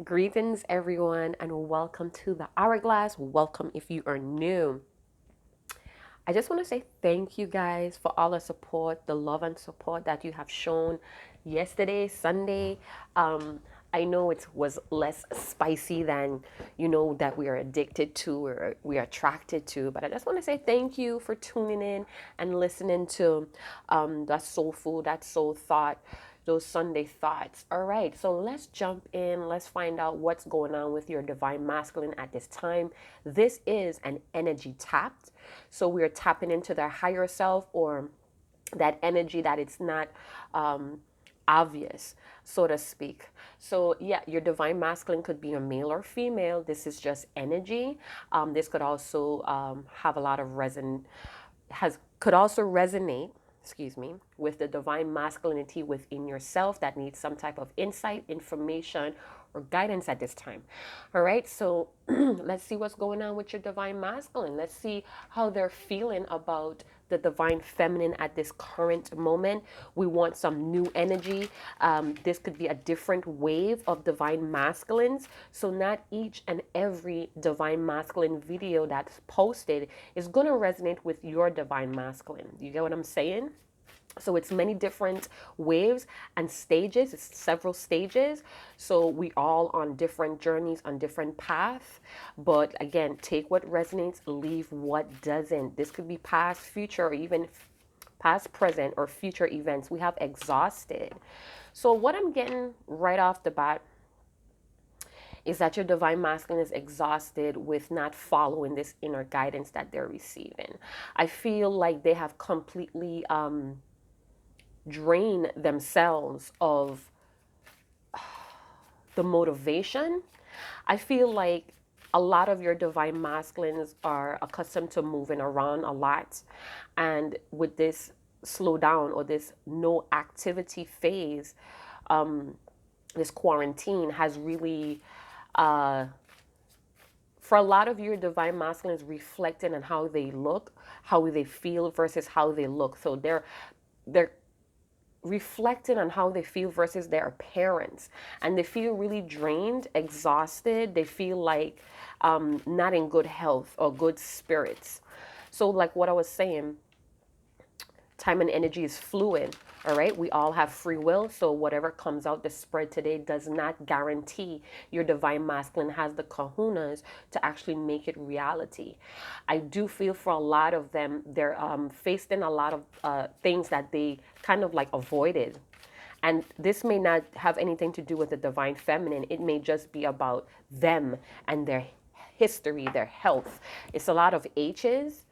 Greetings, everyone, and welcome to the Hourglass. Welcome if you are new. I just want to say thank you guys for all the support, the love and support that you have shown yesterday, Sunday. Um, I know it was less spicy than that we are addicted to or we are attracted to, but I just want to say thank you for tuning in and listening to that soul food, that soul thought, those Sunday thoughts. All right, so let's jump in. Let's find out what's going on with your divine masculine at this time. This is an energy tapped. So we're tapping into their higher self or that energy that it's not obvious, so to speak. So yeah, your divine masculine could be a male or female. This is just energy. This could also have a lot of could also resonate, excuse me, with the divine masculinity within yourself that needs some type of insight, information, or guidance at this time. All right, so let's see what's going on with your divine masculine. Let's see how they're feeling about the divine feminine at this current moment. We want some new energy. This could be a different wave of divine masculines. So not each and every divine masculine video that's posted is going to resonate with your divine masculine. You get what I'm saying? So it's many different waves and stages. It's several stages. So we all on different journeys, on different paths. But again, take what resonates, leave what doesn't. This could be past, future, or even past, present, or future events. We have exhausted. So what I'm getting right off the bat is that your divine masculine is exhausted with not following this inner guidance that they're receiving. I feel like they have completely drain themselves of the motivation. I feel like a lot of your divine masculines are accustomed to moving around a lot. And with this slow down or this no activity phase, this quarantine has really, for a lot of your divine masculines, reflecting on how they look, how they feel versus how they look. So they're reflecting on how they feel versus their appearance, and they feel really drained, exhausted. They feel like not in good health or good spirits. So like what I was saying, time and energy is fluid. All right, we all have free will, so whatever comes out the spread today does not guarantee your divine masculine has the kahunas to actually make it reality. I do feel for a lot of them, they're facing a lot of things that they kind of like avoided. And this may not have anything to do with the divine feminine. It may just be about them and their history, their health. It's a lot of H's.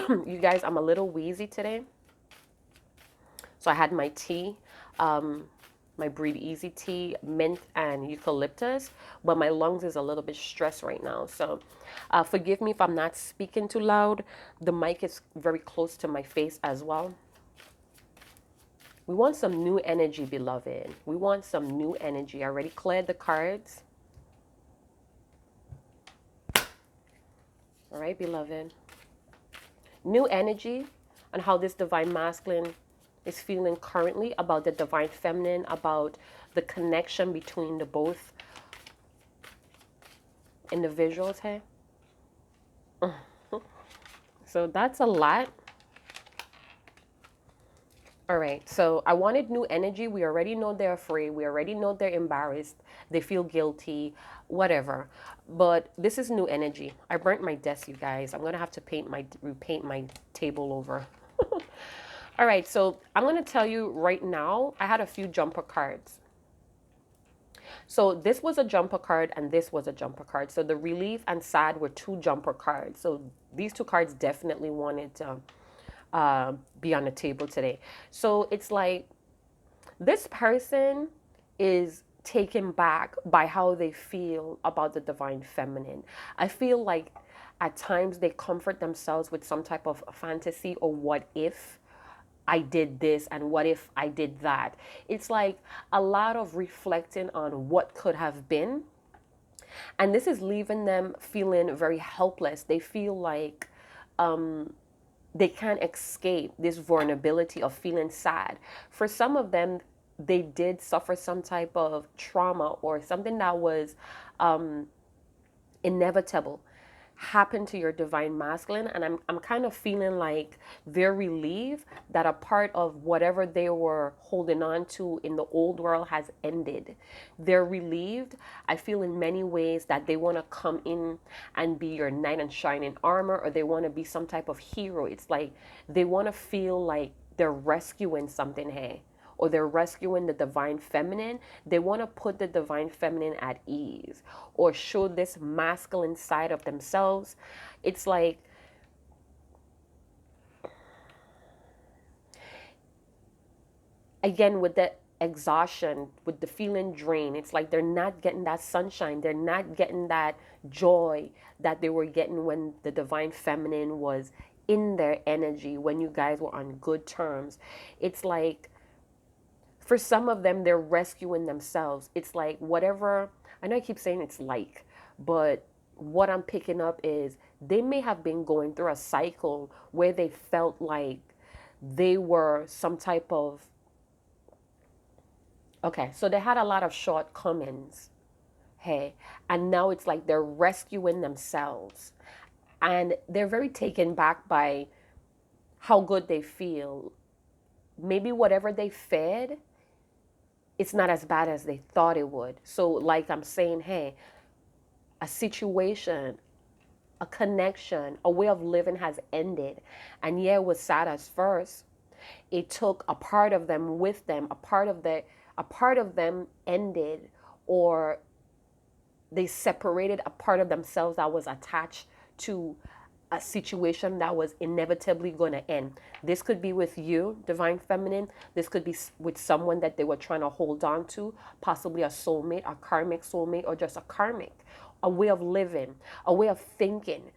You guys, I'm a little wheezy today. So I had my tea, my Breathe Easy tea, mint and eucalyptus, but my lungs is a little bit stressed right now. So forgive me if I'm not speaking too loud. The mic is very close to my face as well. We want some new energy, beloved. We want some new energy. I already cleared the cards. All right, beloved. New energy on how this divine masculine is feeling currently about the divine feminine, about the connection between the both individuals here. So that's a lot. All right, so I wanted new energy. We already know they're afraid. We already know they're embarrassed. They feel guilty, whatever. But this is new energy. I burnt my desk, you guys. I'm going to have to repaint my table over. All right, so I'm going to tell you right now, I had a few jumper cards. So this was a jumper card and this was a jumper card. So the relief and sad were two jumper cards. So these two cards definitely wanted to be on the table today. So it's like this person is taken back by how they feel about the divine feminine. I feel like at times they comfort themselves with some type of fantasy or what if I did this and what if I did that. It's like a lot of reflecting on what could have been. And this is leaving them feeling very helpless. They feel like they can't escape this vulnerability of feeling sad. For some of them, they did suffer some type of trauma or something that was inevitable happen to your divine masculine, and I'm kind of feeling like they're relieved that a part of whatever they were holding on to in the old world has ended. They're relieved. I feel in many ways that they want to come in and be your knight in shining armor, or they want to be some type of hero. It's like they want to feel like they're rescuing something, hey, or they're rescuing the divine feminine. They want to put the divine feminine at ease or show this masculine side of themselves. It's like, again, with the exhaustion, with the feeling drained, it's like they're not getting that sunshine. They're not getting that joy that they were getting when the divine feminine was in their energy, when you guys were on good terms. It's like, for some of them, they're rescuing themselves. It's like whatever, I know I keep saying it's like, but what I'm picking up is they may have been going through a cycle where they felt like they were some type of, okay, so they had a lot of shortcomings, hey, and now it's like they're rescuing themselves. And they're very taken back by how good they feel. Maybe whatever they fed, it's not as bad as they thought it would. So, like I'm saying, hey, a situation, a connection, a way of living has ended. And yeah, it was sad at first. It took a part of them with them, a part of them ended, or they separated a part of themselves that was attached to a situation that was inevitably going to end. This could be with you, divine feminine. This could be with someone that they were trying to hold on to, possibly a soulmate, a karmic soulmate, or just a karmic, a way of living, a way of thinking.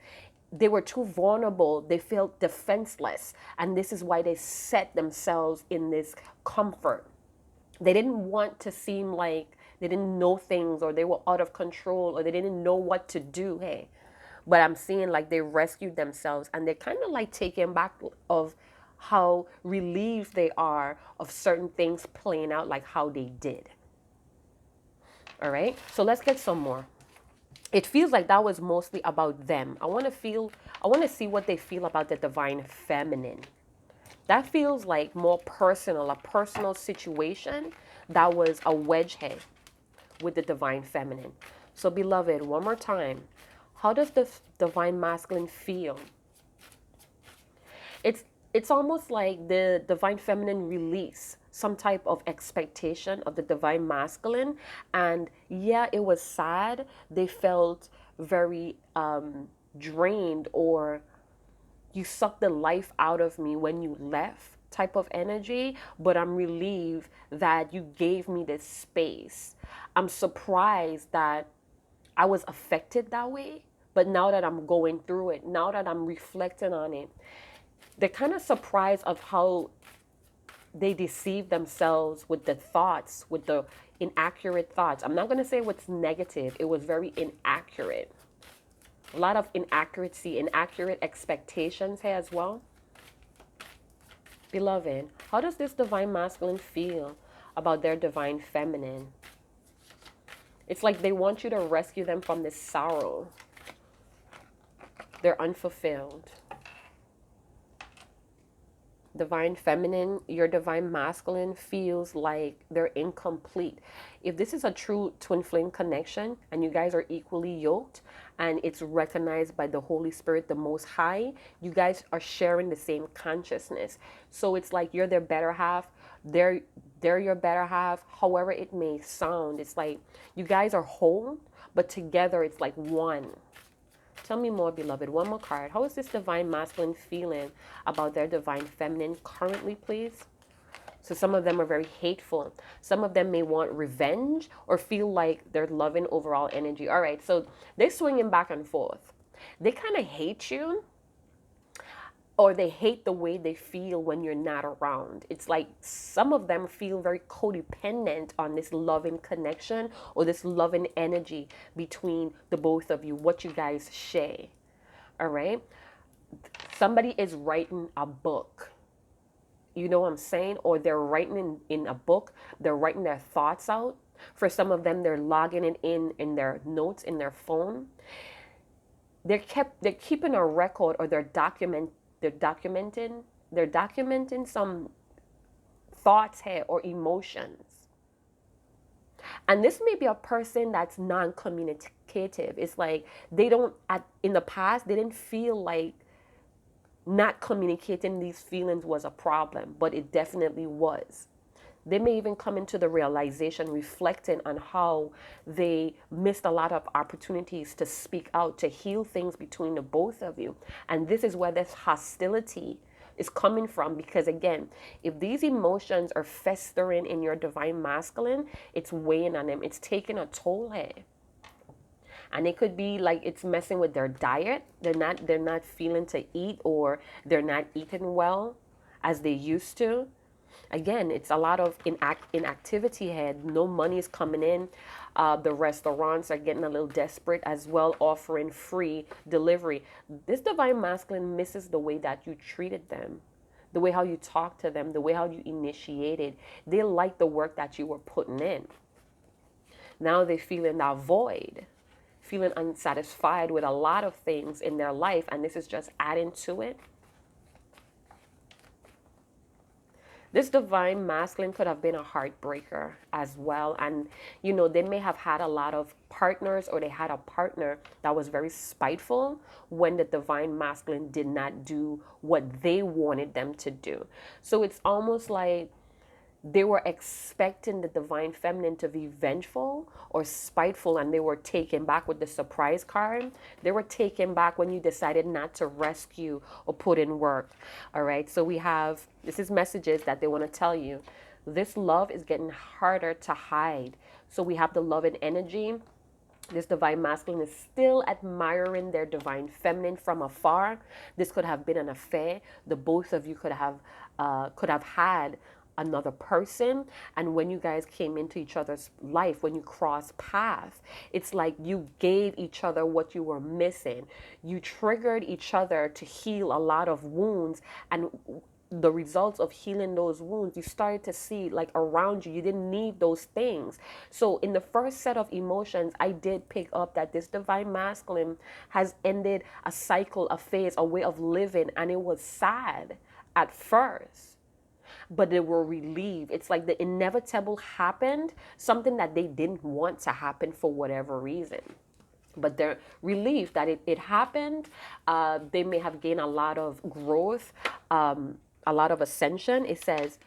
They were too vulnerable. They felt defenseless. And this is why they set themselves in this comfort. They didn't want to seem like they didn't know things, or they were out of control, or they didn't know what to do. Hey, but I'm seeing like they rescued themselves, and they're kind of like taken back of how relieved they are of certain things playing out like how they did. All right, so let's get some more. It feels like that was mostly about them. I want to see what they feel about the divine feminine. That feels like more personal, a personal situation that was a wedge head with the divine feminine. So beloved, one more time, how does the divine masculine feel? It's almost like the divine feminine release some type of expectation of the divine masculine. And yeah, it was sad. They felt very drained, or you sucked the life out of me when you left type of energy. But I'm relieved that you gave me this space. I'm surprised that I was affected that way. But now that I'm going through it, now that I'm reflecting on it, they're kind of surprised of how they deceive themselves with the thoughts, with the inaccurate thoughts. I'm not going to say what's negative. It was very inaccurate. A lot of inaccuracy, inaccurate expectations here as well. Beloved, how does this divine masculine feel about their divine feminine? It's like they want you to rescue them from this sorrow. They're unfulfilled. Divine feminine, your divine masculine feels like they're incomplete. If this is a true twin flame connection and you guys are equally yoked and it's recognized by the Holy Spirit, the Most High, you guys are sharing the same consciousness. So it's like you're their better half, they're your better half, however it may sound. It's like you guys are whole, but together it's like one. Tell me more, beloved. One more card. How is this divine masculine feeling about their divine feminine currently, please? So some of them are very hateful. Some of them may want revenge or feel like they're loving overall energy. All right, so they're swinging back and forth. They kind of hate you, or they hate the way they feel when you're not around. It's like some of them feel very codependent on this loving connection or this loving energy between the both of you, what you guys share. All right? Somebody is writing a book. You know what I'm saying? Or they're writing in a book, they're writing their thoughts out. For some of them, they're logging it in their notes in their phone. They're keeping a record, or they're documenting some thoughts here or emotions. And this may be a person that's non-communicative. It's like they don't in the past they didn't feel like not communicating these feelings was a problem, but it definitely was. They may even come into the realization, reflecting on how they missed a lot of opportunities to speak out, to heal things between the both of you. And this is where this hostility is coming from, because again, if these emotions are festering in your divine masculine, it's weighing on them, it's taking a toll here. And it could be like it's messing with their diet. They're not feeling to eat, or they're not eating well as they used to. Again, it's a lot of inactivity here. No money is coming in. The restaurants are getting a little desperate as well, offering free delivery. This divine masculine misses the way that you treated them, the way how you talked to them, the way how you initiated. They like the work that you were putting in. Now they feel in that void, feeling unsatisfied with a lot of things in their life, and this is just adding to it. This divine masculine could have been a heartbreaker as well. And, they may have had a lot of partners, or they had a partner that was very spiteful when the divine masculine did not do what they wanted them to do. So it's almost like they were expecting the divine feminine to be vengeful or spiteful, and they were taken back with the surprise card. They were taken back when you decided not to rescue or put in work. All right, so this is messages that they want to tell you. This love is getting harder to hide. So we have the love and energy. This divine masculine is still admiring their divine feminine from afar. This could have been an affair. The both of you could have had another person, and when you guys came into each other's life, when you crossed paths, it's like you gave each other what you were missing. You triggered each other to heal a lot of wounds, and the results of healing those wounds, you started to see like around you. You didn't need those things. So in the first set of emotions, I did pick up that this divine masculine has ended a cycle, a phase, a way of living, and it was sad at first, but they were relieved. It's like the inevitable happened, something that they didn't want to happen for whatever reason. But they're relieved that it happened. They may have gained a lot of growth, a lot of ascension. It says,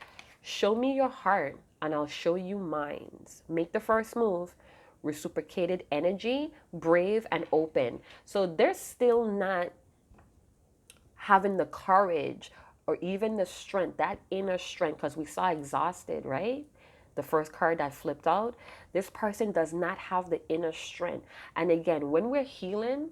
show me your heart and I'll show you mine. Make the first move. Reciprocated energy, brave and open. So they're still not having the courage or even the strength, that inner strength, because we saw exhausted, right? The first card that flipped out. This person does not have the inner strength. And again, when we're healing,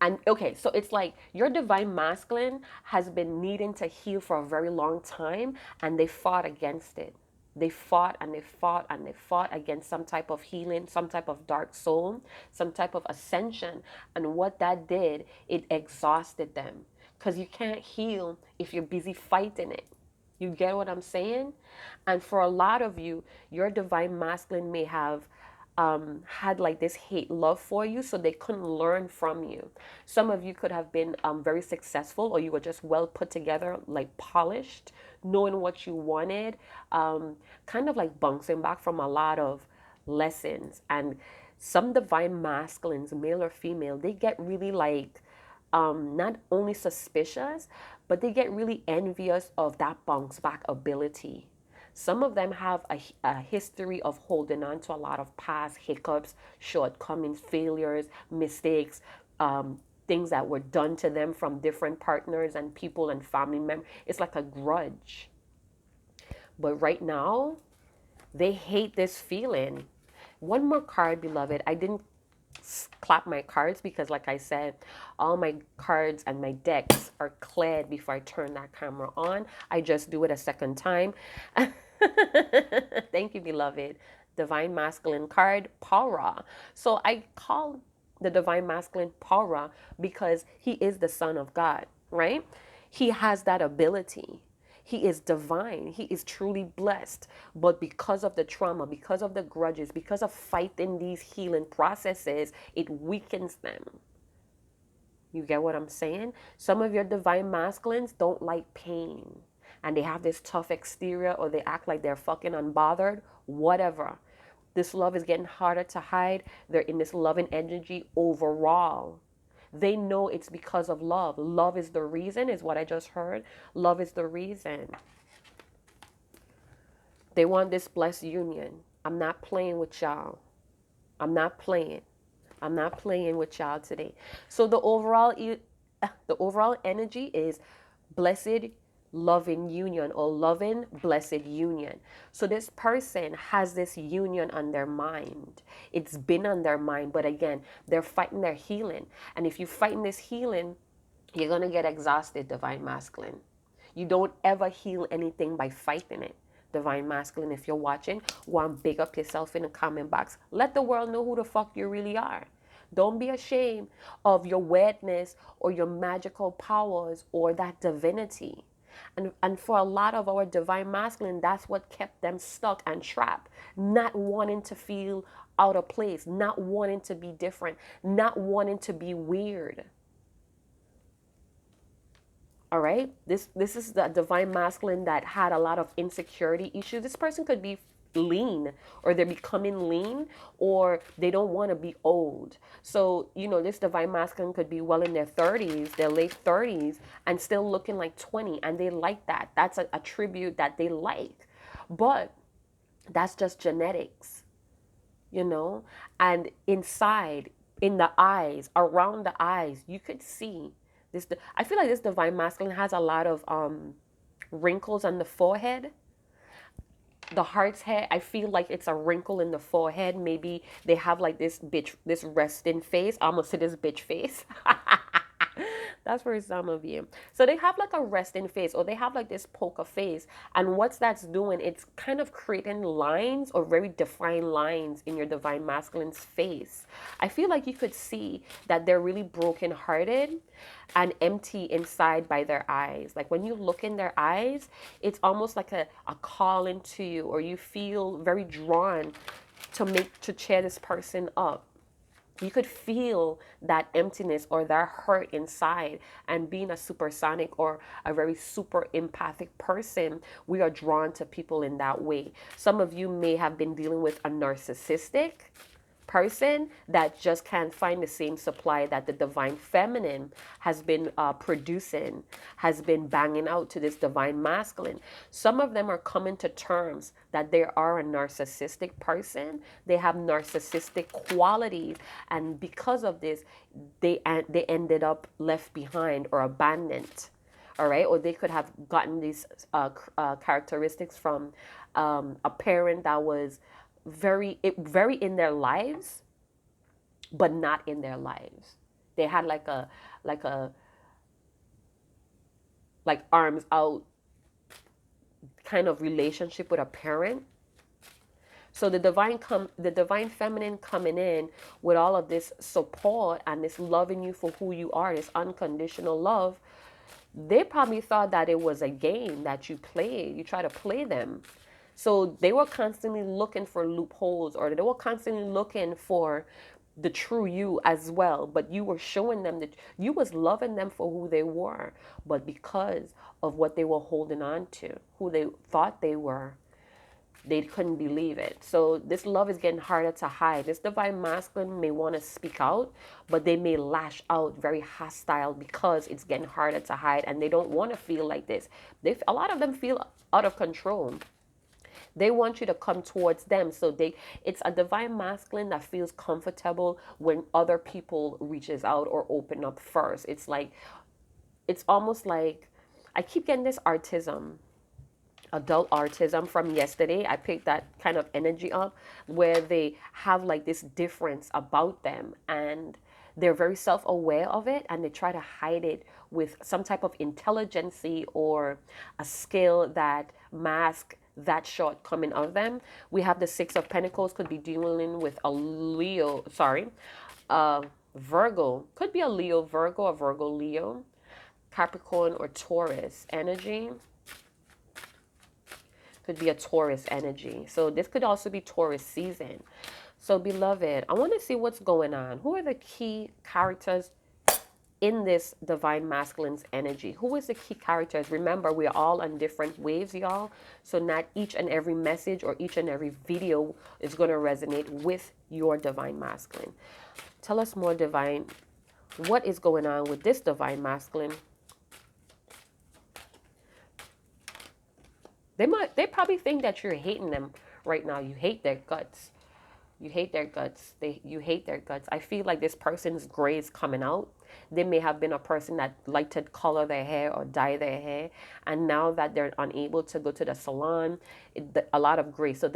and okay, so it's like your divine masculine has been needing to heal for a very long time, and they fought against it. They fought and they fought and they fought against some type of healing, some type of dark soul, some type of ascension. And what that did, it exhausted them. Because you can't heal if you're busy fighting it. You get what I'm saying? And for a lot of you, your divine masculine may have had like this hate love for you, so they couldn't learn from you. Some of you could have been very successful, or you were just well put together, like polished, knowing what you wanted, kind of like bouncing back from a lot of lessons. And some divine masculines, male or female, they get really like not only suspicious, but they get really envious of that bounce back ability. Some of them have a history of holding on to a lot of past hiccups, shortcomings, failures, mistakes, things that were done to them from different partners and people and family members. It's like a grudge. But right now, they hate this feeling. One more card, beloved. I didn't clap my cards because, like I said, all my cards and my decks are cleared before I turn that camera on. I just do it a second time. Thank you, beloved. Divine masculine card, Para. So I call the divine masculine Para because he is the son of God, right? He has that ability. He is divine. He is truly blessed. But because of the trauma, because of the grudges, because of fighting these healing processes, it weakens them. You get what I'm saying? Some of your divine masculines don't like pain. And they have this tough exterior, or they act like they're fucking unbothered, whatever. This love is getting harder to hide. They're in this loving energy overall. They know it's because of love. Love is the reason, is what I just heard. Love is the reason. They want this blessed union. I'm not playing with y'all. I'm not playing. I'm not playing with y'all today. So the overall energy is blessed, loving union, or loving, blessed union. So this person has this union on their mind. It's been on their mind, but again, they're fighting their healing. And if you're fighting this healing, you're going to get exhausted, divine masculine. You don't ever heal anything by fighting it. Divine masculine, if you're watching, go and big up yourself in the comment box. Let the world know who the fuck you really are. Don't be ashamed of your weirdness or your magical powers or that divinity. And for a lot of our divine masculine, that's what kept them stuck and trapped, not wanting to feel out of place, not wanting to be different, not wanting to be weird. All right, this is the divine masculine that had a lot of insecurity issues. This person could be lean, or they're becoming lean, or they don't want to be old. So this divine masculine could be well in their 30s, their late 30s, and still looking like 20, and they like that. That's a attribute that they like. But that's just genetics. And inside, in the eyes, around the eyes, you could see this. I feel like this divine masculine has a lot of wrinkles on the forehead. The heart's head, I feel like it's a wrinkle in the forehead. Maybe they have like this resting face. I almost said this bitch face. That's for some of you. So they have like a resting face, or they have like this poker face. And what's that's doing, it's kind of creating lines, or very defined lines in your divine masculine's face. I feel like you could see that they're really brokenhearted and empty inside by their eyes. Like when you look in their eyes, it's almost like a calling to you, or you feel very drawn to cheer this person up. You could feel that emptiness or that hurt inside. And being a supersonic or a very super empathic person, we are drawn to people in that way. Some of you may have been dealing with a narcissistic person that just can't find the same supply that the divine feminine has been producing, has been banging out to this divine masculine. Some of them are coming to terms that they are a narcissistic person. They have narcissistic qualities, and because of this, they ended up left behind or abandoned. All right, or they could have gotten these characteristics from a parent that was very in their lives, but not in their lives. They had like arms out kind of relationship with a parent. So the divine feminine coming in with all of this support and this loving you for who you are, this unconditional love. They probably thought that it was a game that you played. You try to play them. So they were constantly looking for loopholes, or they were constantly looking for the true you as well. But you were showing them that you was loving them for who they were. But because of what they were holding on to, who they thought they were, they couldn't believe it. So this love is getting harder to hide. This divine masculine may want to speak out, but they may lash out very hostile because it's getting harder to hide, and they don't want to feel like this. A lot of them feel out of control. They want you to come towards them. So it's a divine masculine that feels comfortable when other people reaches out or open up first. It's almost like, I keep getting this adult autism from yesterday. I picked that kind of energy up, where they have like this difference about them, and they're very self-aware of it, and they try to hide it with some type of intelligence or a skill that mask that shortcoming of them. We have the Six of Pentacles, could be dealing with a Virgo, could be a Leo Virgo, a Virgo Leo. Capricorn or Taurus energy. Could be a Taurus energy. So this could also be Taurus season. So beloved, I want to see what's going on. Who are the key characters in this divine masculine's energy? Who is the key characters? Remember, we're all on different waves, y'all. So not each and every message or each and every video is going to resonate with your divine masculine. Tell us more, divine. What is going on with this divine masculine? They probably think that you're hating them right now. You hate their guts. You hate their guts. You hate their guts. I feel like this person's gray is coming out. They may have been a person that liked to color their hair or dye their hair, and now that they're unable to go to the salon, a lot of gray. So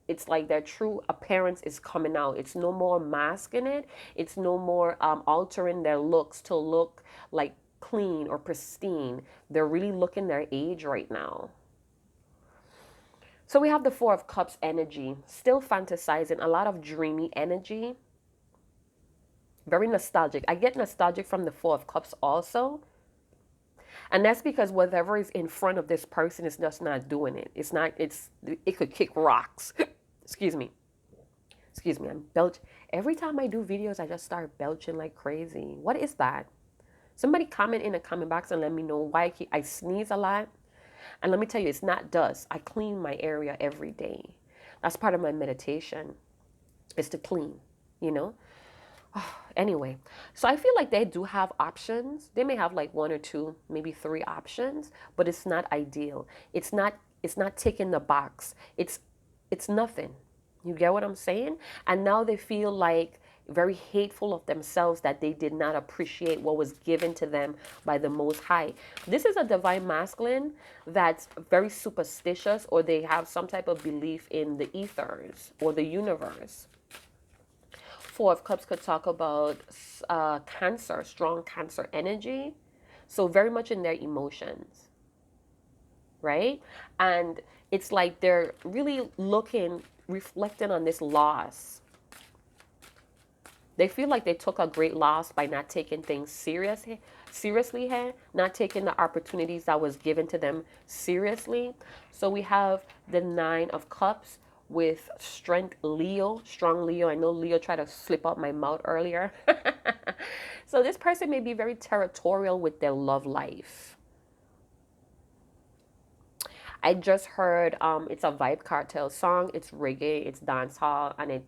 it's like their true appearance is coming out. It's no more masking it. It's no more altering their looks to look like clean or pristine. They're really looking their age right now. So we have the Four of Cups energy, still fantasizing, a lot of dreamy energy. Very nostalgic. I get nostalgic from the Four of Cups also. And that's because whatever is in front of this person is just not doing it. It could kick rocks. Excuse me, I'm belch. Every time I do videos, I just start belching like crazy. What is that? Somebody comment in the comment box and let me know why I sneeze a lot. And let me tell you, it's not dust. I clean my area every day. That's part of my meditation, is to clean, you know? Anyway, so I feel like they do have options. They may have like one or two, maybe three options, but it's not ideal. It's not ticking the box. It's nothing. You get what I'm saying? And now they feel like very hateful of themselves that they did not appreciate what was given to them by the Most High. This is a divine masculine that's very superstitious, or they have some type of belief in the ethers or the universe. Four of Cups could talk about Cancer, strong Cancer energy. So very much in their emotions, right? And it's like they're really reflecting on this loss. They feel like they took a great loss by not taking things seriously, not taking the opportunities that was given to them seriously. So we have the Nine of Cups with strength, Leo, strong Leo. I know Leo tried to slip out my mouth earlier. So this person may be very territorial with their love life. I just heard it's a Vibe Cartel song. It's reggae, it's dancehall, and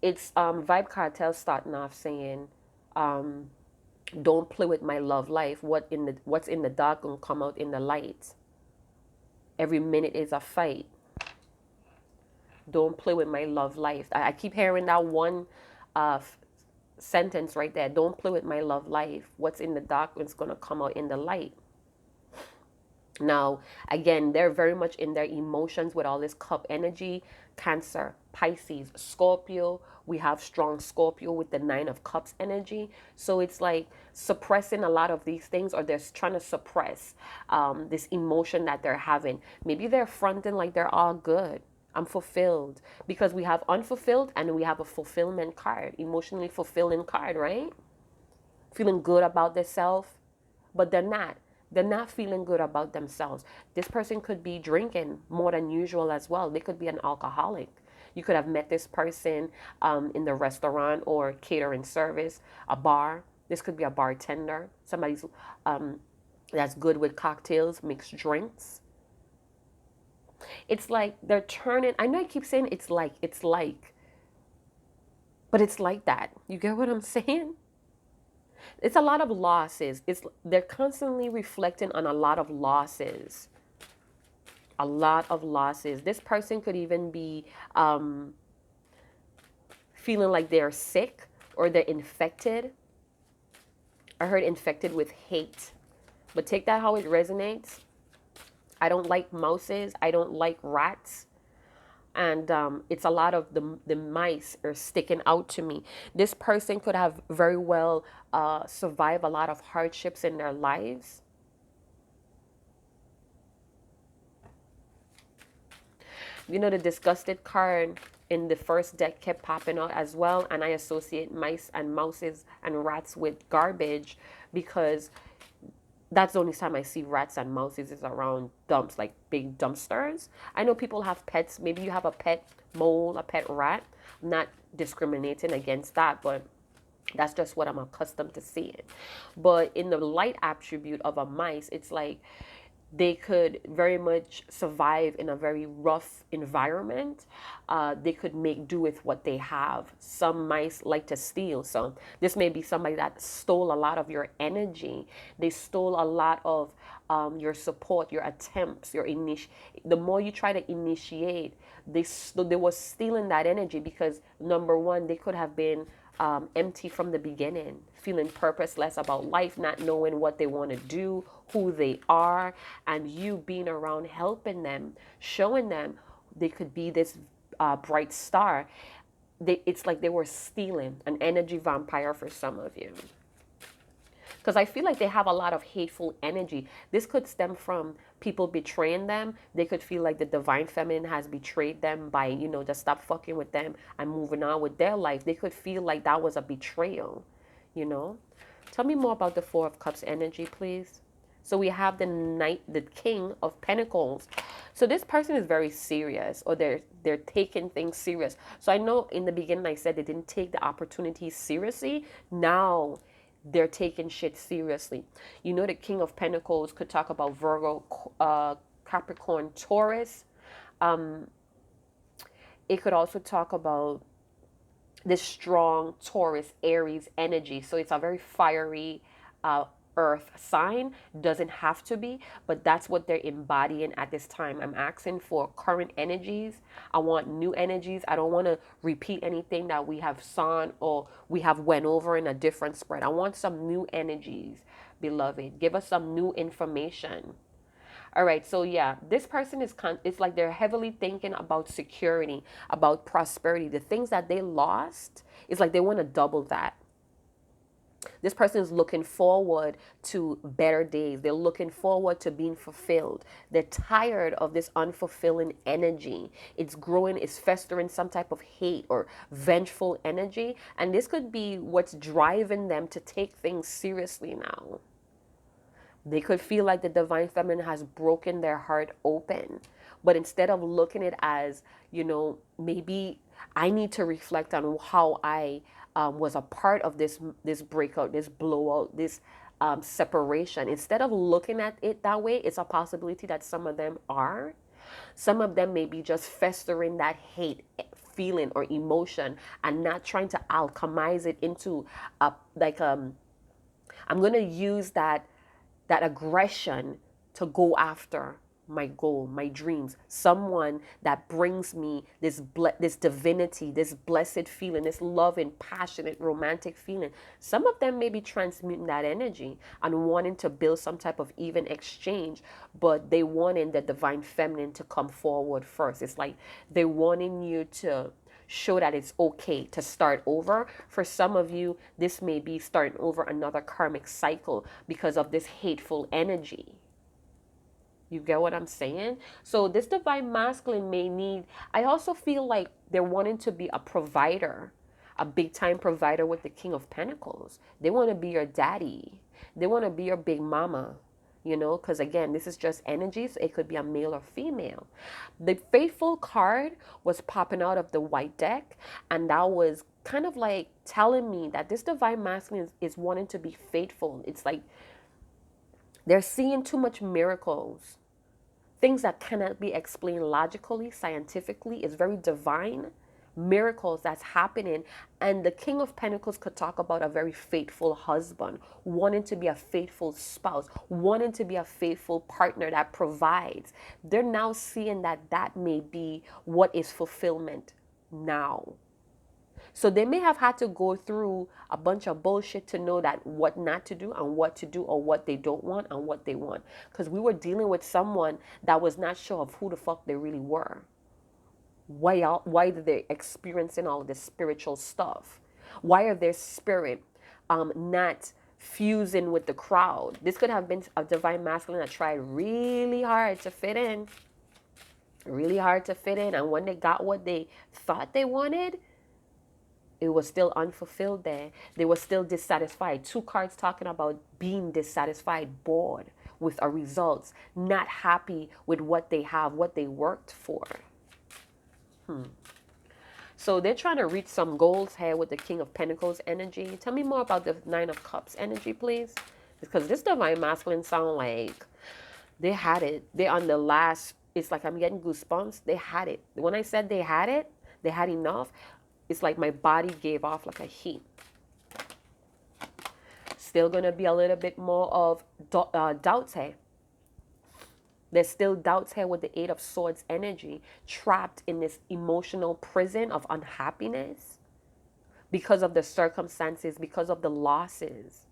it's Vibe Cartel starting off saying, don't play with my love life. What's in the dark gonna come out in the light. Every minute is a fight. Don't play with my love life. I keep hearing that one sentence right there. Don't play with my love life. What's in the dark is gonna come out in the light. Now, again, they're very much in their emotions with all this cup energy. Cancer, Pisces, Scorpio. We have strong Scorpio with the Nine of Cups energy. So it's like suppressing a lot of these things, or they're trying to suppress this emotion that they're having. Maybe they're fronting like they're all good. I'm fulfilled. Because we have unfulfilled and we have a fulfillment card, emotionally fulfilling card, right? Feeling good about themselves, but they're not. They're not feeling good about themselves. This person could be drinking more than usual as well. They could be an alcoholic. You could have met this person in the restaurant or catering service, a bar. This could be a bartender, somebody's that's good with cocktails, mixed drinks. It's like they're turning. I know I keep saying it's like, but it's like that. You get what I'm saying? It's a lot of losses. They're constantly reflecting on a lot of losses. A lot of losses. This person could even be feeling like they're sick or they're infected. I heard infected with hate. But take that how it resonates. I don't like mouses. I don't like rats. And it's a lot of the mice are sticking out to me. This person could have very well survived a lot of hardships in their lives. You know, the disgusted card in the first deck kept popping out as well. And I associate mice and mouses and rats with garbage because That's the only time I see rats and mouses is around dumps, like big dumpsters. I know people have pets. Maybe you have a pet mole, a pet rat. I'm not discriminating against that, but that's just what I'm accustomed to seeing. But in the light attribute of a mice, it's like they could very much survive in a very rough environment. They could make do with what they have. Some mice like to steal. So this may be somebody that stole a lot of your energy. They stole a lot of your support, your attempts, the more you try to initiate, they were stealing that energy because number one, they could have been empty from the beginning, feeling purposeless about life, not knowing what they want to do, who they are, and you being around helping them, showing them they could be this bright star. It's like they were stealing an energy vampire for some of you. Because I feel like they have a lot of hateful energy. This could stem from people betraying them. They could feel like the divine feminine has betrayed them by, just stop fucking with them and moving on with their life. They could feel like that was a betrayal, you know? Tell me more about the Four of Cups energy, please. So we have the King of Pentacles. So this person is very serious, or they're taking things serious. So I know in the beginning I said they didn't take the opportunity seriously. Now they're taking shit seriously. The King of Pentacles could talk about Virgo, Capricorn, Taurus. It could also talk about this strong Taurus, Aries energy. So it's a very fiery earth sign. Doesn't have to be, but that's what they're embodying at this time. I'm asking for current energies. I want new energies. I don't want to repeat anything that we have seen or we have went over in a different spread. I want some new energies, beloved. Give us some new information. All right, so yeah, this person it's like they're heavily thinking about security, about prosperity. The things that they lost, it's like they want to double that. This person is looking forward to better days. They're looking forward to being fulfilled. They're tired of this unfulfilling energy. It's growing, it's festering some type of hate or vengeful energy. And this could be what's driving them to take things seriously now. They could feel like the divine feminine has broken their heart open. But instead of looking at it as, maybe I need to reflect on how I was a part of this breakout, this blowout, this separation. Instead of looking at it that way, it's a possibility that some of them are. Some of them may be just festering that hate feeling or emotion and not trying to alchemize it into I'm going to use that aggression to go after my goal, my dreams, someone that brings me this divinity, this blessed feeling, this loving, passionate, romantic feeling. Some of them may be transmuting that energy and wanting to build some type of even exchange, but they wanting the divine feminine to come forward first. It's like they wanting you to show that it's okay to start over. For some of you, this may be starting over another karmic cycle because of this hateful energy. You get what I'm saying? So this divine masculine may need, I also feel like they're wanting to be a provider, a big time provider with the King of Pentacles. They want to be your daddy. They want to be your big mama. Because again, this is just energy, so it could be a male or female. The faithful card was popping out of the white deck, and that was kind of like telling me that this divine masculine is wanting to be faithful. It's like they're seeing too much miracles, things that cannot be explained logically, scientifically. It's very divine miracles that's happening. And the King of Pentacles could talk about a very faithful husband, wanting to be a faithful spouse, wanting to be a faithful partner that provides. They're now seeing that may be what is fulfillment now. So they may have had to go through a bunch of bullshit to know that what not to do and what to do, or what they don't want and what they want. Because we were dealing with someone that was not sure of who the fuck they really were. Why are they experiencing all this spiritual stuff? Why are their spirit not fusing with the crowd? This could have been a divine masculine that tried really hard to fit in. And when they got what they thought they wanted, It was still unfulfilled there. They were still dissatisfied. Two cards talking about being dissatisfied, bored with our results, not happy with what they have, what they worked for. So they're trying to reach some goals here with the King of Pentacles energy. Tell me more about the Nine of Cups energy, please. Because this Divine Masculine sound like they had it. They're on the last, it's like I'm getting goosebumps. They had it. When I said they had it, they had enough, it's like my body gave off like a heat. Still going to be a little bit more of doubts here. There's still doubts here with the Eight of Swords energy, trapped in this emotional prison of unhappiness because of the circumstances, because of the losses,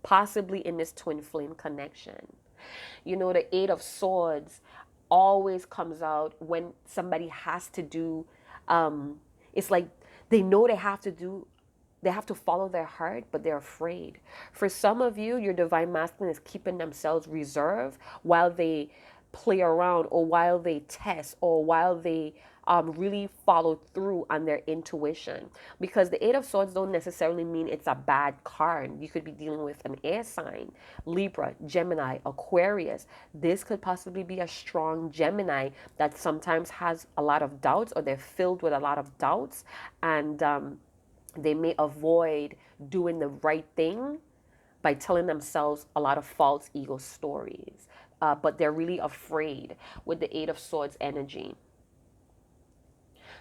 possibly in this twin flame connection. You know, the Eight of Swords always comes out when somebody has to do, it's like they know they have to follow their heart, but they're afraid. For some of you, your Divine Masculine is keeping themselves reserved while they play around, or while they test, or while they really follow through on their intuition. Because the Eight of Swords don't necessarily mean it's a bad card. You could be dealing with an air sign, Libra, Gemini, Aquarius. This could possibly be a strong Gemini that sometimes has a lot of doubts, or they're filled with a lot of doubts, and they may avoid doing the right thing by telling themselves a lot of false ego stories. But they're really afraid with the Eight of Swords energy.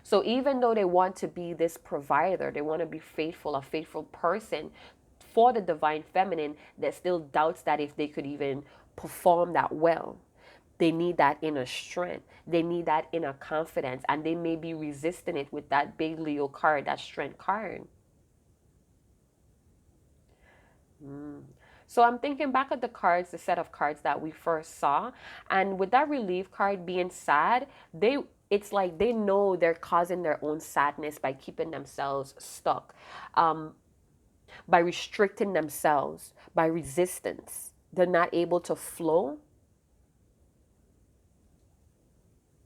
So even though they want to be this provider, they want to be faithful, a faithful person for the Divine Feminine, there's still doubts that if they could even perform that well. They need that inner strength. They need that inner confidence. And they may be resisting it with that big Leo card, that strength card. So I'm thinking back at the cards, the set of cards that we first saw. And with that relief card being sad, it's like they know they're causing their own sadness by keeping themselves stuck, by restricting themselves, by resistance. They're not able to flow.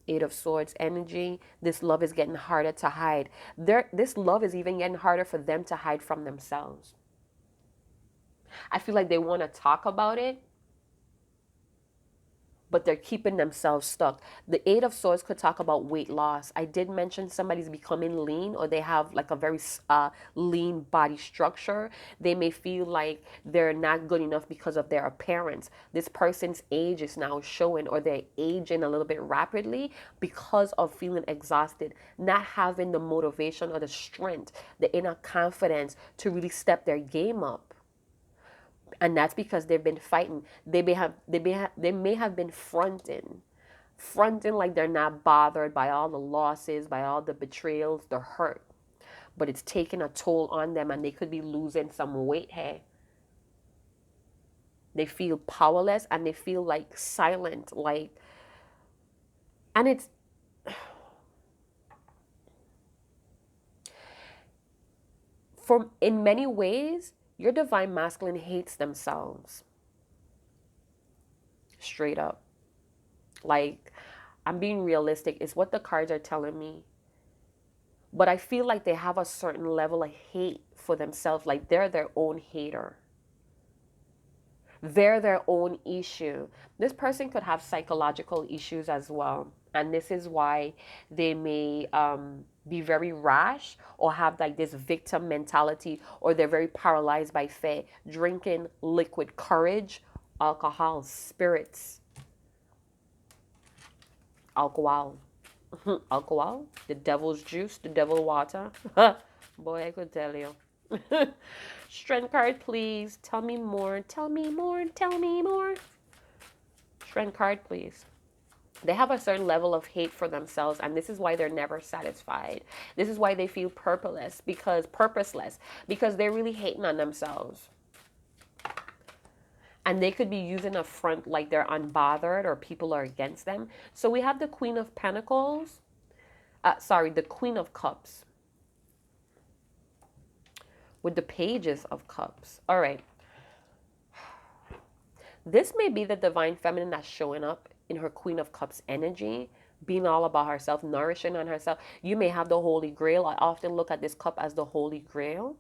Eight of Swords energy. This love is getting harder to hide. This love is even getting harder for them to hide from themselves. I feel like they want to talk about it, but they're keeping themselves stuck. The Eight of Swords could talk about weight loss. I did mention somebody's becoming lean, or they have like a very lean body structure. They may feel like they're not good enough because of their appearance. This person's age is now showing, or they're aging a little bit rapidly because of feeling exhausted, not having the motivation or the strength, the inner confidence to really step their game up. And that's because they've been fighting. They may have been fronting like they're not bothered by all the losses, by all the betrayals, the hurt. But it's taking a toll on them, and they could be losing some weight here. They feel powerless, and they feel like silent, and it's in many ways, your Divine Masculine hates themselves. Straight up. Like, I'm being realistic. It's what the cards are telling me. But I feel like they have a certain level of hate for themselves. Like they're their own hater. They're their own issue. This person could have psychological issues as well. And this is why they may be very rash, or have like this victim mentality, or they're very paralyzed by fear. Drinking liquid courage, alcohol, spirits, alcohol. Alcohol, the devil's juice, the devil water. Boy, I could tell you. Strength card, please. Tell me more. Tell me more. Tell me more. Strength card, please. They have a certain level of hate for themselves, and this is why they're never satisfied. This is why they feel purposeless, because they're really hating on themselves. And they could be using a front like they're unbothered, or people are against them. So we have the Queen of Pentacles. The Queen of Cups. With the Pages of Cups. All right. This may be the Divine Feminine that's showing up in her Queen of Cups energy, being all about herself, nourishing on herself. You may have the Holy Grail. I often look at this cup as the Holy Grail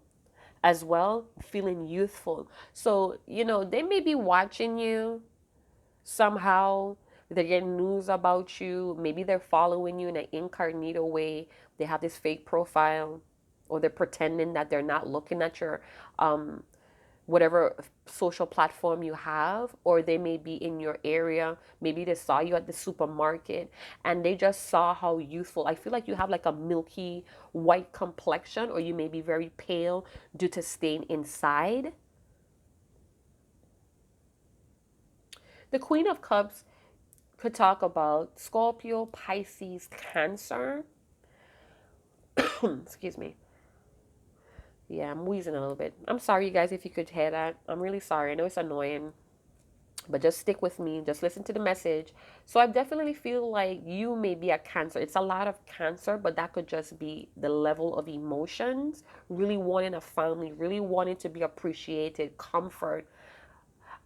as well, feeling youthful. So, they may be watching you somehow. They're getting news about you. Maybe they're following you in an incognito way. They have this fake profile, or they're pretending that they're not looking at your um, whatever social platform you have, or they may be in your area. Maybe they saw you at the supermarket and they just saw how youthful. I feel like you have like a milky white complexion, or you may be very pale due to staying inside. The Queen of Cups could talk about Scorpio, Pisces, Cancer. Excuse me. Yeah, I'm wheezing a little bit. I'm sorry, you guys, if you could hear that. I'm really sorry. I know it's annoying, but just stick with me. Just listen to the message. So I definitely feel like you may be a Cancer. It's a lot of Cancer, but that could just be the level of emotions, really wanting a family, really wanting to be appreciated, comfort.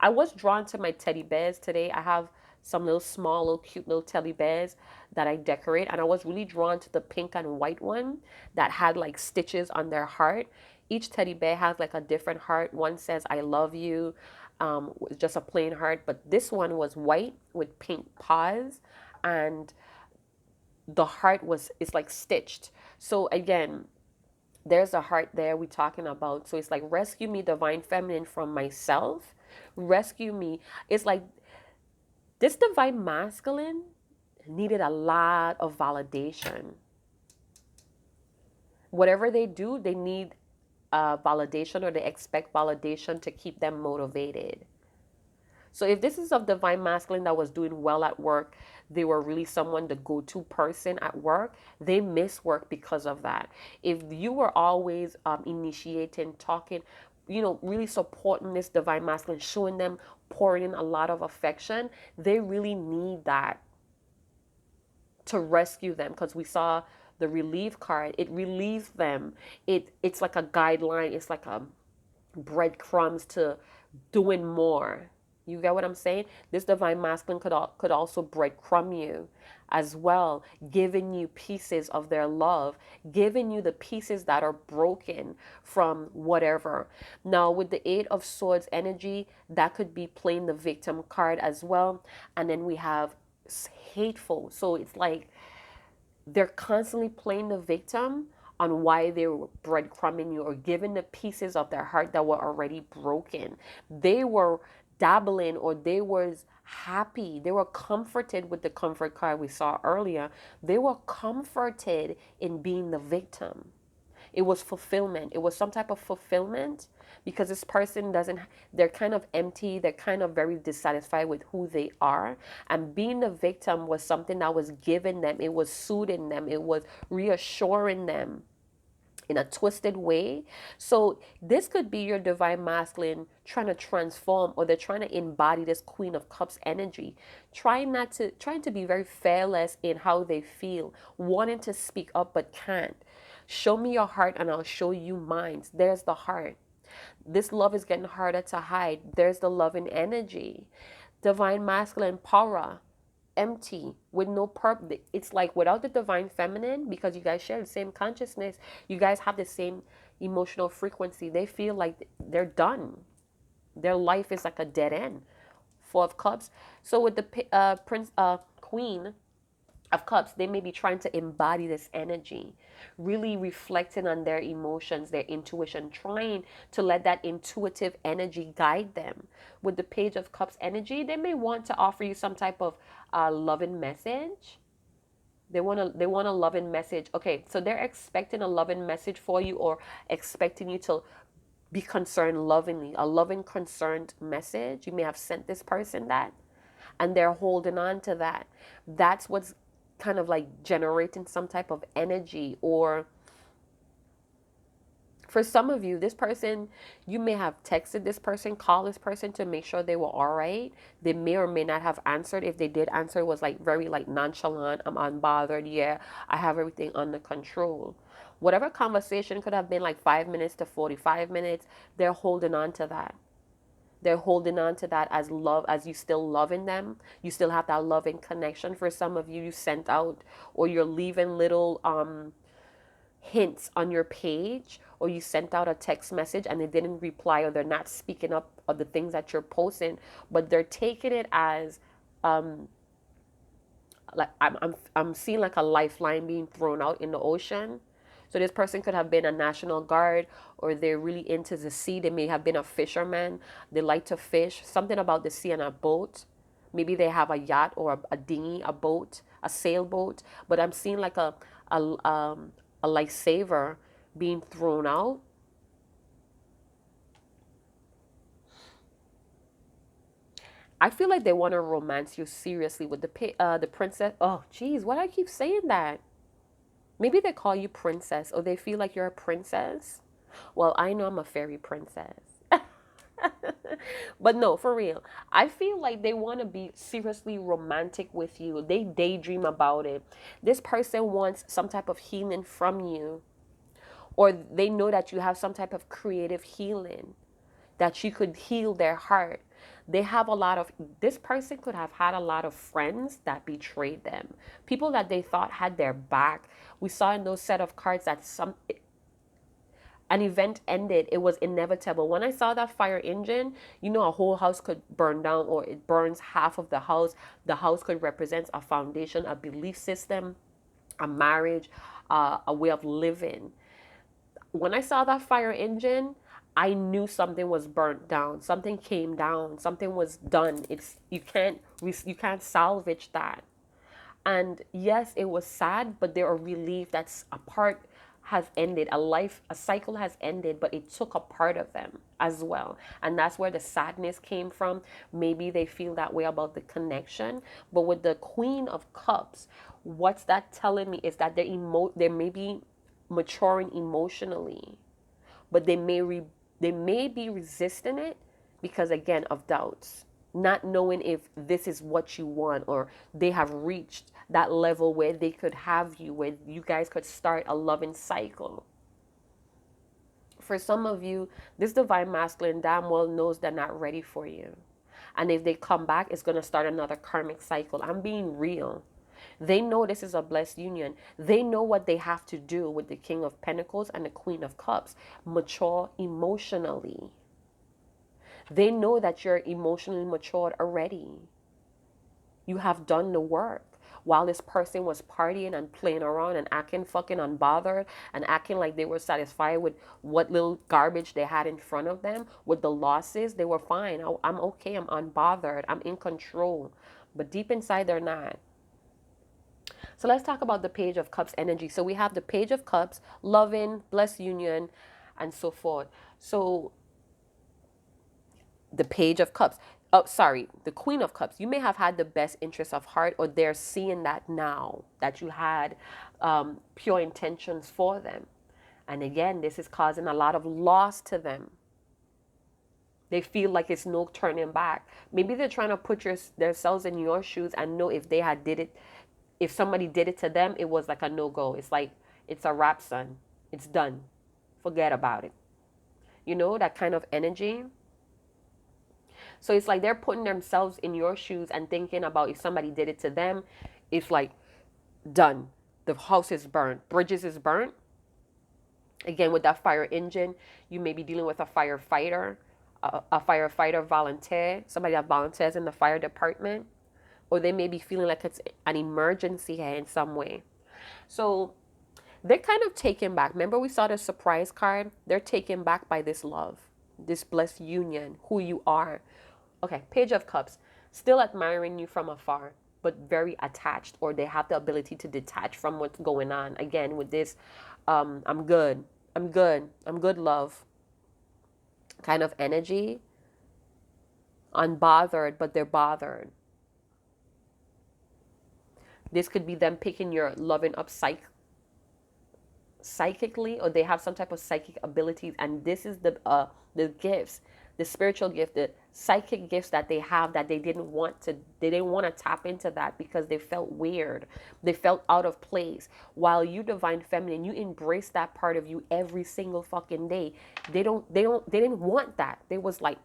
I was drawn to my teddy bears today. I have some little small, little cute little teddy bears that I decorate, and I was really drawn to the pink and white one that had like stitches on their heart. Each teddy bear has like a different heart. One says "I love you," just a plain heart, but this one was white with pink paws, and the heart was it's like stitched. So again, there's a heart there we're talking about. So it's like, rescue me, divine feminine, from myself. Rescue me. It's like this divine masculine needed a lot of validation. Whatever they do, they need validation, or they expect validation to keep them motivated. So if this is a divine masculine that was doing well at work, they were really someone, the go-to person at work, they miss work because of that. If you were always initiating, talking, really supporting this divine masculine, showing them, pouring in a lot of affection, they really need that to rescue them, because we saw the relief card. It relieves them. It's like a guideline. It's like a breadcrumbs to doing more. You get what I'm saying? This divine masculine could also breadcrumb you as well, giving you pieces of their love, giving you the pieces that are broken from whatever. Now, with the Eight of Swords energy, that could be playing the victim card as well. And then we have hateful. So it's like they're constantly playing the victim on why they were breadcrumbing you, or giving the pieces of their heart that were already broken. They were dabbling, or they was happy. They were comforted with the comfort card we saw earlier. They were comforted in being the victim. It was fulfillment. It was some type of fulfillment, because this person doesn't, they're kind of empty. They're kind of very dissatisfied with who they are. And being the victim was something that was given them. It was soothing them. It was reassuring them in a twisted way. So this could be your divine masculine trying to transform, or they're trying to embody this Queen of Cups energy, trying to be very fearless in how they feel, wanting to speak up but can't. Show me your heart and I'll show you mine. There's the heart. This love is getting harder to hide. There's the loving energy. Divine masculine power, empty, with no purpose. It's like without the divine feminine, because you guys share the same consciousness, you guys have the same emotional frequency. They feel like they're done. Their life is like a dead end. Four of Cups. So with the Queen of Cups, they may be trying to embody this energy, really reflecting on their emotions, their intuition, trying to let that intuitive energy guide them. With the Page of Cups energy, they may want to offer you some type of loving message. They want a loving message. Okay, so they're expecting a loving message for you, or expecting you to be concerned lovingly, a loving, concerned message. You may have sent this person that, and they're holding on to that. That's what's kind of like generating some type of energy. Or for some of you, this person, you may have texted this person, called this person to make sure they were all right. They may or may not have answered. If they did answer, it was like very like nonchalant. I'm unbothered. Yeah, I have everything under control. Whatever conversation could have been like 5 minutes to 45 minutes, they're holding on to that. They're holding on to that as love, as you still loving them. You still have that loving connection. For some of you, you sent out, or you're leaving little hints on your page, or you sent out a text message and they didn't reply, or they're not speaking up of the things that you're posting, but they're taking it as like I'm seeing like a lifeline being thrown out in the ocean. So this person could have been a national guard, or they're really into the sea. They may have been a fisherman. They like to fish. Something about the sea and a boat. Maybe they have a yacht or a dinghy, a boat, a sailboat. But I'm seeing like a lifesaver being thrown out. I feel like they want to romance you seriously with the princess. Oh, geez, why do I keep saying that? Maybe they call you princess, or they feel like you're a princess. Well, I know I'm a fairy princess. But no, for real. I feel like they want to be seriously romantic with you. They daydream about it. This person wants some type of healing from you, or they know that you have some type of creative healing, that you could heal their heart. They have a lot of, this person could have had a lot of friends that betrayed them, people that they thought had their back. We saw in those set of cards that an event ended. It was inevitable. When I saw that fire engine, you know, a whole house could burn down, or it burns half of the house. The house could represent a foundation, a belief system, a marriage, a way of living. When I saw that fire engine, I knew something was burnt down. Something came down. Something was done. It's you can't salvage that. And yes, it was sad, but they are relieved that a part has ended, a cycle has ended, but it took a part of them as well. And that's where the sadness came from. Maybe they feel that way about the connection. But with the Queen of Cups, what's that telling me is that they may be maturing emotionally, but they may be resisting it because, again, of doubts, not knowing if this is what you want, or they have reached that level where they could have you, where you guys could start a loving cycle. For some of you, this divine masculine damn well knows they're not ready for you. And if they come back, it's going to start another karmic cycle. I'm being real. They know this is a blessed union. They know what they have to do with the King of Pentacles and the Queen of Cups. Mature emotionally. They know that you're emotionally matured already. You have done the work. While this person was partying and playing around and acting fucking unbothered and acting like they were satisfied with what little garbage they had in front of them, with the losses, they were fine. I'm okay. I'm unbothered. I'm in control. But deep inside, they're not. So let's talk about the Page of Cups energy. So we have the Page of Cups, loving, blessed union, and so forth. So the Page of Cups. Oh, sorry, the Queen of Cups. You may have had the best interest of heart, or they're seeing that now, that you had pure intentions for them. And again, this is causing a lot of loss to them. They feel like it's no turning back. Maybe they're trying to put themselves in your shoes and know if they had did it, if somebody did it to them, it was like a no-go. It's like, it's a wrap, son. It's done. Forget about it. You know, that kind of energy. So it's like they're putting themselves in your shoes and thinking about if somebody did it to them, it's like done. The house is burnt. Bridges is burnt. Again, with that fire engine, you may be dealing with a firefighter, a firefighter volunteer, somebody that volunteers in the fire department, or they may be feeling like it's an emergency here in some way. So they're kind of taken back. Remember we saw the surprise card? They're taken back by this love, this blessed union, who you are. Okay, Page of Cups, still admiring you from afar, but very attached, or they have the ability to detach from what's going on. Again, with this, I'm good, love kind of energy. Unbothered, but they're bothered. This could be them picking your loving up psychically, or they have some type of psychic abilities, and this is the gifts, the spiritual gift, the psychic gifts that they have that they didn't want to tap into that because they felt weird, they felt out of place. While you, divine feminine, you embrace that part of you every single fucking day. They didn't want that. They was like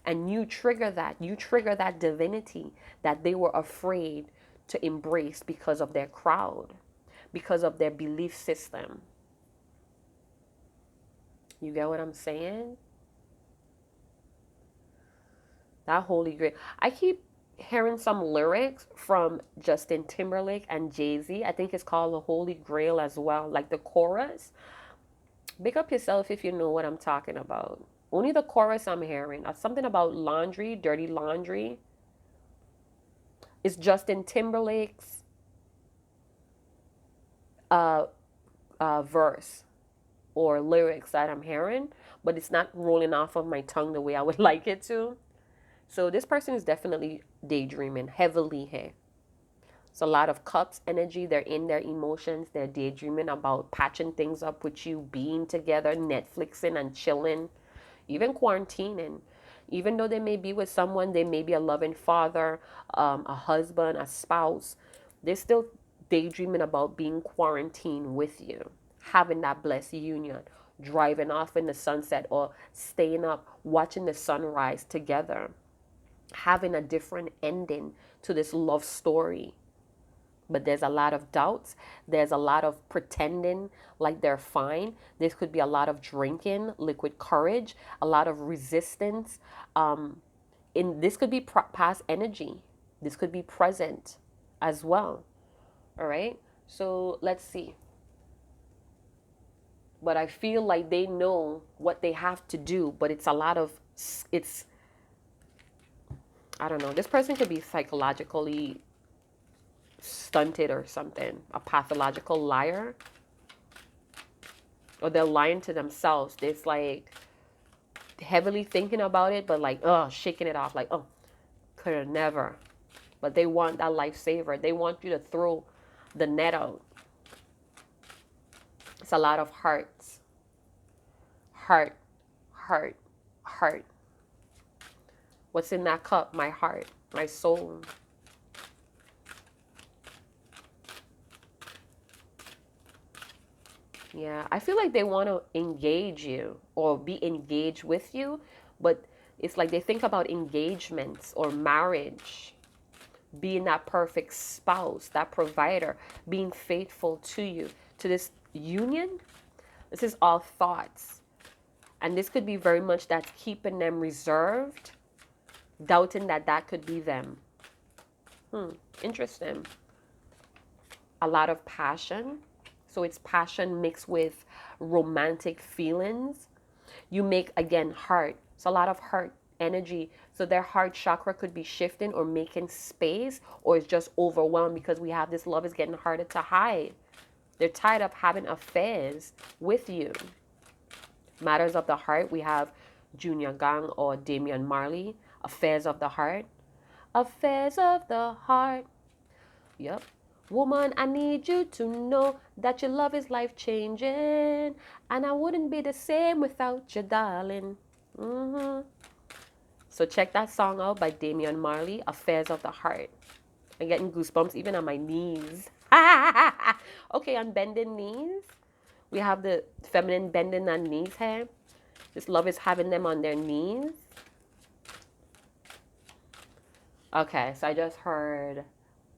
And you trigger that. You trigger that divinity that they were afraid to embrace because of their crowd, because of their belief system. You get what I'm saying? That Holy Grail. I keep hearing some lyrics from Justin Timberlake and Jay-Z. I think it's called the Holy Grail as well, like the chorus. Big up yourself if you know what I'm talking about. Only the chorus I'm hearing. Something about laundry, dirty laundry. It's Justin Timberlake's uh, verse or lyrics that I'm hearing, but it's not rolling off of my tongue the way I would like it to. So this person is definitely daydreaming heavily here. It's a lot of cups energy. They're in their emotions. They're daydreaming about patching things up with you, being together, Netflixing and chilling, even quarantining. Even though they may be with someone, they may be a loving father, a husband, a spouse. They're still daydreaming about being quarantined with you, having that blessed union, driving off in the sunset or staying up, watching the sunrise together, having a different ending to this love story. But there's a lot of doubts. There's a lot of pretending like they're fine. This could be a lot of drinking, liquid courage, a lot of resistance. In this could be past energy. This could be present as well. All right. So let's see. But I feel like they know what they have to do. But it's a lot of it's. I don't know. This person could be psychologically stunted or something, a pathological liar, or they're lying to themselves. It's like heavily thinking about it, but like, oh, shaking it off, like, oh, could have never. But they want that lifesaver. They want you to throw the net out. It's a lot of hearts. Heart, heart, heart. What's in that cup? My heart, my soul. Yeah, I feel like they want to engage you or be engaged with you, but it's like they think about engagements or marriage, being that perfect spouse, that provider, being faithful to you, to this union. This is all thoughts. And this could be very much that's keeping them reserved, doubting that that could be them. Interesting. A lot of passion. So it's passion mixed with romantic feelings. You make, again, heart. It's a lot of heart energy. So their heart chakra could be shifting or making space, or it's just overwhelmed because we have this love is getting harder to hide. They're tired of having affairs with you. Matters of the heart, we have Junior Gang or Damian Marley, Affairs of the Heart. Affairs of the heart. Yep. Woman, I need you to know that your love is life-changing, and I wouldn't be the same without you, darling. So check that song out by Damian Marley, Affairs of the Heart. I'm getting goosebumps even on my knees. Okay, on bending knees, we have the feminine bending on knees here. This love is having them on their knees. Okay, so I just heard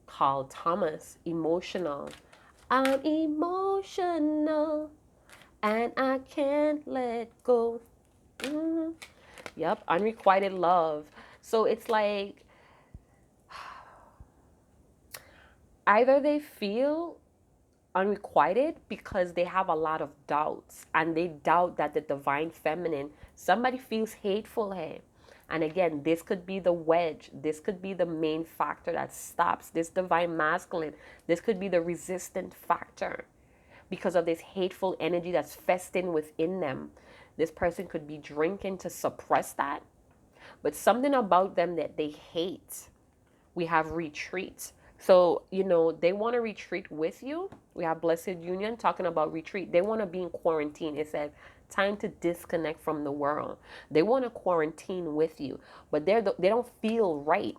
Carl Thomas, Emotional. I'm emotional and I can't let go. Yep, unrequited love. So it's like either they feel unrequited because they have a lot of doubts and they doubt that the divine feminine, somebody feels hateful here. And again, this could be the wedge. This could be the main factor that stops this divine masculine. This could be the resistant factor because of this hateful energy that's festing within them. This person could be drinking to suppress that. But something about them that they hate. We have retreat. So, they want to retreat with you. We have Blessed Union talking about retreat. They want to be in quarantine. It says time to disconnect from the world. They want to quarantine with you, but they don't feel right.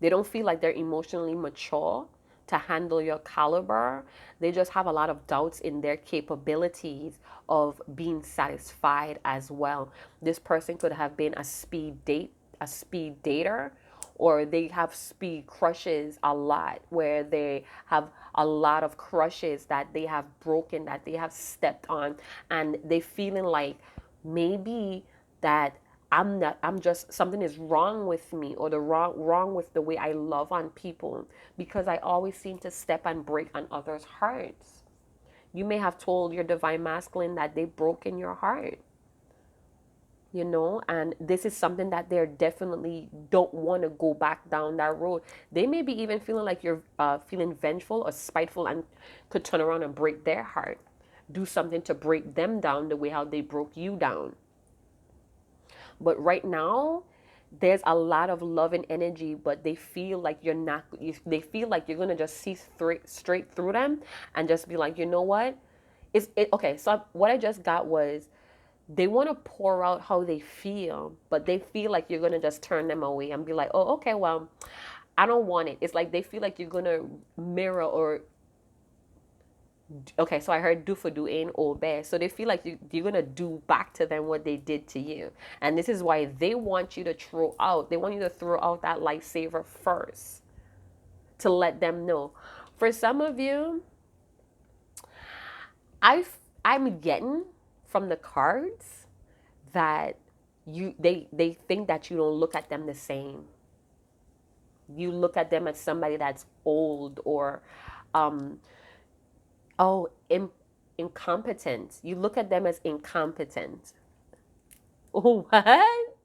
They don't feel like they're emotionally mature. to handle your caliber. They just have a lot of doubts in their capabilities of being satisfied as well. This person could have been a speed dater, or they have speed crushes a lot, where they have a lot of crushes that they have broken, that they have stepped on, and they feeling like maybe that I'm just, something is wrong with me, or the wrong with the way I love on people, because I always seem to step and break on others' hearts. You may have told your divine masculine that they broke in your heart, and this is something that they're definitely don't want to go back down that road. They may be even feeling like you're feeling vengeful or spiteful, and could turn around and break their heart, do something to break them down the way how they broke you down. But right now, there's a lot of love and energy, but they feel like you're not, they feel like you're going to just see straight through them, and just be like, you know what? Okay, so what I just got was, they want to pour out how they feel, but they feel like you're going to just turn them away and be like, oh, okay, well, I don't want it. It's like they feel like you're going to mirror, or okay, so I heard do for do ain't old bear. So they feel like you're going to do back to them what they did to you. And this is why they want you to they want you to throw out that lifesaver first, to let them know. For some of you, I'm getting from the cards that they think that you don't look at them the same. You look at them as somebody that's old, or um oh, incompetent. You look at them as incompetent. Oh, what?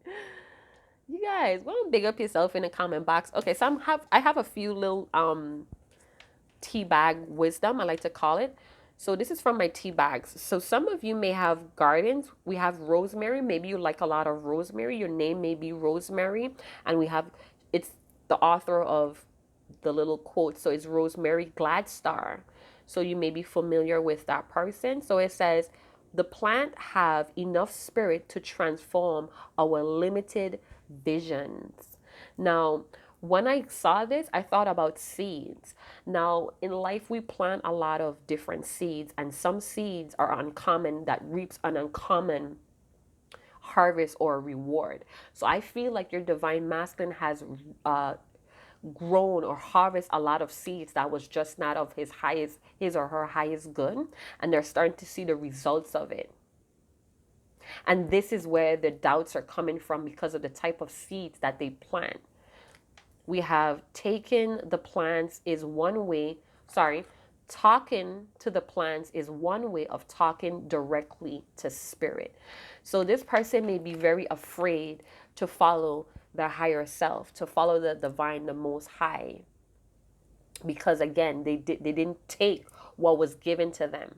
You guys, well, big up yourself in the comment box. Okay, so I have a few little tea bag wisdom, I like to call it. So this is from my tea bags. So some of you may have gardens. We have rosemary. Maybe you like a lot of rosemary. Your name may be Rosemary. And it's the author of the little quote. So it's Rosemary Gladstar. So you may be familiar with that person. So it says, the plant have enough spirit to transform our limited visions. Now, when I saw this, I thought about seeds. Now, in life, we plant a lot of different seeds, and some seeds are uncommon, that reaps an uncommon harvest or reward. So I feel like your divine masculine has grown or harvest a lot of seeds that was just not of his or her highest good, and they're starting to see the results of it. And this is where the doubts are coming from, because of the type of seeds that they plant. We have taken the plants is one way, talking to the plants is one way of talking directly to spirit. So this person may be very afraid to follow their higher self, to follow the divine, the most high, because again, they didn't take what was given to them,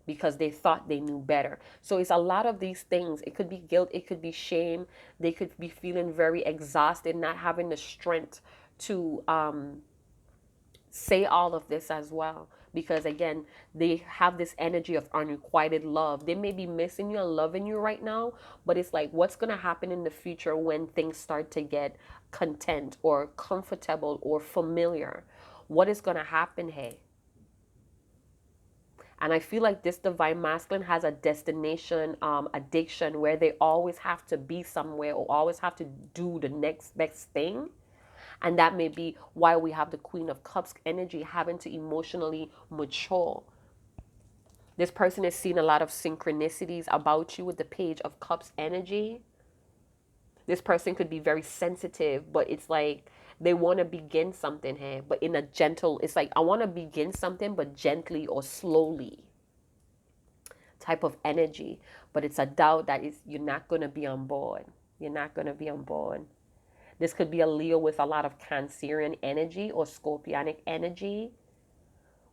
because they thought they knew better. So it's a lot of these things. It could be guilt, it could be shame. They could be feeling very exhausted, not having the strength to say all of this as well, because again, they have this energy of unrequited love. They may be missing you and loving you right now, but it's like, what's going to happen in the future when things start to get content or comfortable or familiar? What is going to happen here? And I feel like this divine masculine has a destination addiction, where they always have to be somewhere, or always have to do the next best thing. And that may be why we have the Queen of Cups energy, having to emotionally mature. This person is seeing a lot of synchronicities about you with the Page of Cups energy. This person could be very sensitive, but it's like they want to begin something here, but in a gentle, it's like, I want to begin something, but gently or slowly type of energy. But it's a doubt that you're not going to be on board. You're not going to be on board. This could be a Leo with a lot of Cancerian energy or Scorpionic energy,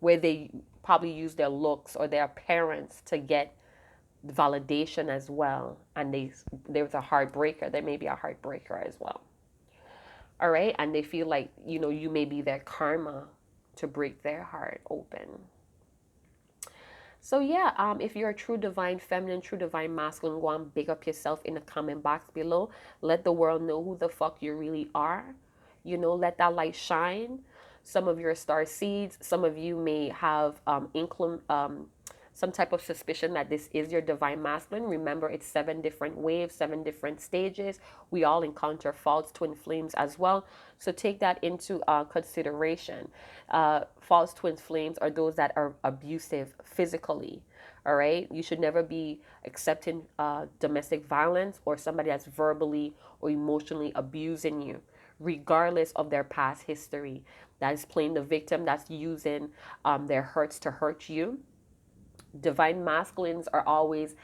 where they probably use their looks or their appearance to get validation as well. And there's a heartbreaker. There may be a heartbreaker as well. All right. And they feel like, you may be their karma to break their heart open. So yeah, if you're a true divine feminine, true divine masculine, go and big up yourself in the comment box below. Let the world know who the fuck you really are. Let that light shine. some of your star seeds. Some of you may have some type of suspicion that this is your divine masculine. Remember, it's 7 different waves, 7 different stages. We all encounter false twin flames as well. So take that into consideration. False twin flames are those that are abusive physically. All right. You should never be accepting domestic violence or somebody that's verbally or emotionally abusing you, regardless of their past history. That is playing the victim, that's using their hurts to hurt you. Divine masculines are always,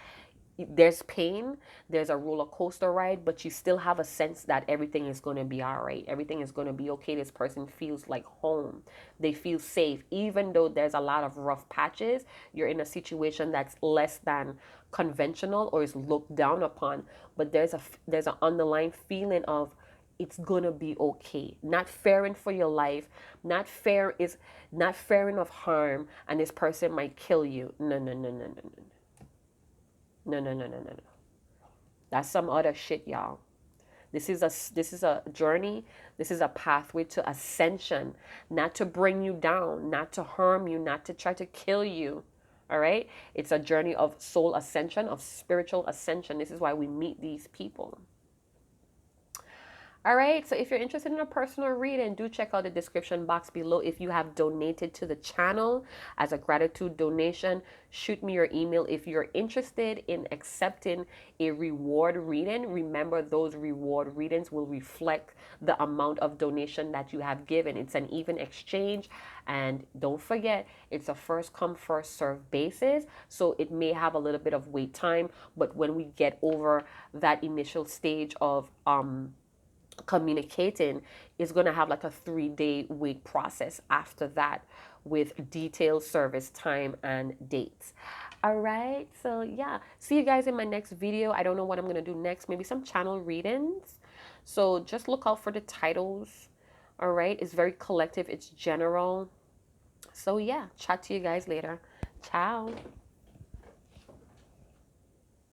there's pain, there's a roller coaster ride, but you still have a sense that everything is going to be all right. Everything is going to be okay. This person feels like home. They feel safe. Even though there's a lot of rough patches, you're in a situation that's less than conventional or is looked down upon, but there's an underlying feeling of it's gonna be okay. Not fearing for your life, not fearing of harm, and this person might kill you. No, no, no, no, no, no. No, no, no, no, no, no. That's some other shit, y'all. This is a journey. This is a pathway to ascension, not to bring you down, not to harm you, not to try to kill you. All right? It's a journey of soul ascension, of spiritual ascension. This is why we meet these people. All right, so if you're interested in a personal reading, do check out the description box below. If you have donated to the channel as a gratitude donation, shoot me your email. If you're interested in accepting a reward reading, remember those reward readings will reflect the amount of donation that you have given. It's an even exchange, and don't forget, it's a first come, first serve basis, so it may have a little bit of wait time, but when we get over that initial stage of communicating, is going to have like a 3-day wait process after that with detailed service time and dates. All right, so yeah, see you guys in my next video. I don't know what I'm going to do next, maybe some channel readings, so just look out for the titles. All right, it's very collective, it's general. So yeah, chat to you guys later. Ciao.